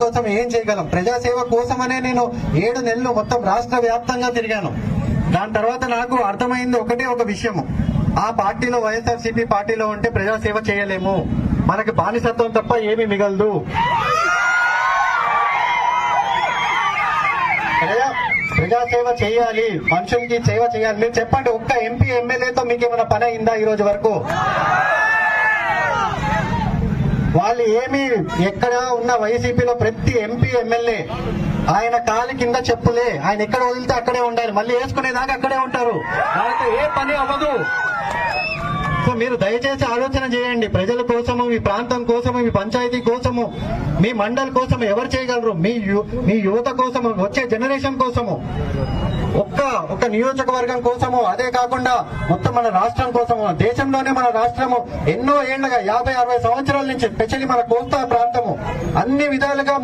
కోసం ఏం చేయగలం, ప్రజాసేవ కోసమనే నేను 7 నెలలు మొత్తం రాష్ట్ర వ్యాప్తంగా తిరిగాను. దాని తర్వాత నాకు అర్థమైంది ఒకటే ఒక విషయము, ఆ పార్టీలో వైఎస్ఆర్సీపీ పార్టీలో ఉంటే ప్రజాసేవ చేయలేము, మనకి బానిసత్వం తప్ప ఏమీ మిగలదు. ప్రజాసేవ చేయాలి, మనుషులకి సేవ చేయాలి. మీరు చెప్పండి, ఒక్క ఎంపీ ఎమ్మెల్యేతో మీకు ఏమైనా పని అయిందా ఈ రోజు వరకు? వాళ్ళు ఏమి, ఎక్కడ ఉన్న వైసీపీలో ప్రతి ఎంపీ ఎమ్మెల్యే ఆయన కాలి కింద చెప్పులే, ఆయన ఎక్కడ వదిలితే అక్కడే ఉండాలి, మళ్ళీ వేసుకునేదాకా అక్కడే ఉంటారు, వాళ్ళతో ఏ పని అవ్వదు. సో మీరు దయచేసి ఆలోచన చేయండి, ప్రజల కోసము, మీ ప్రాంతం కోసము, మీ పంచాయతీ కోసము, మీ మండల్ కోసము ఎవరు చేయగలరు? మీ యువత కోసము, వచ్చే జనరేషన్ కోసము, ఒక్క నియోజకవర్గం కోసము, అదే కాకుండా మొత్తం మన రాష్ట్రం కోసము. దేశంలోనే మన రాష్ట్రము ఎన్నో ఏళ్లుగా 50-60 సంవత్సరాల నుంచి, స్పెషల్లీ మన కోస్తా ప్రాంతము అన్ని విధాలుగా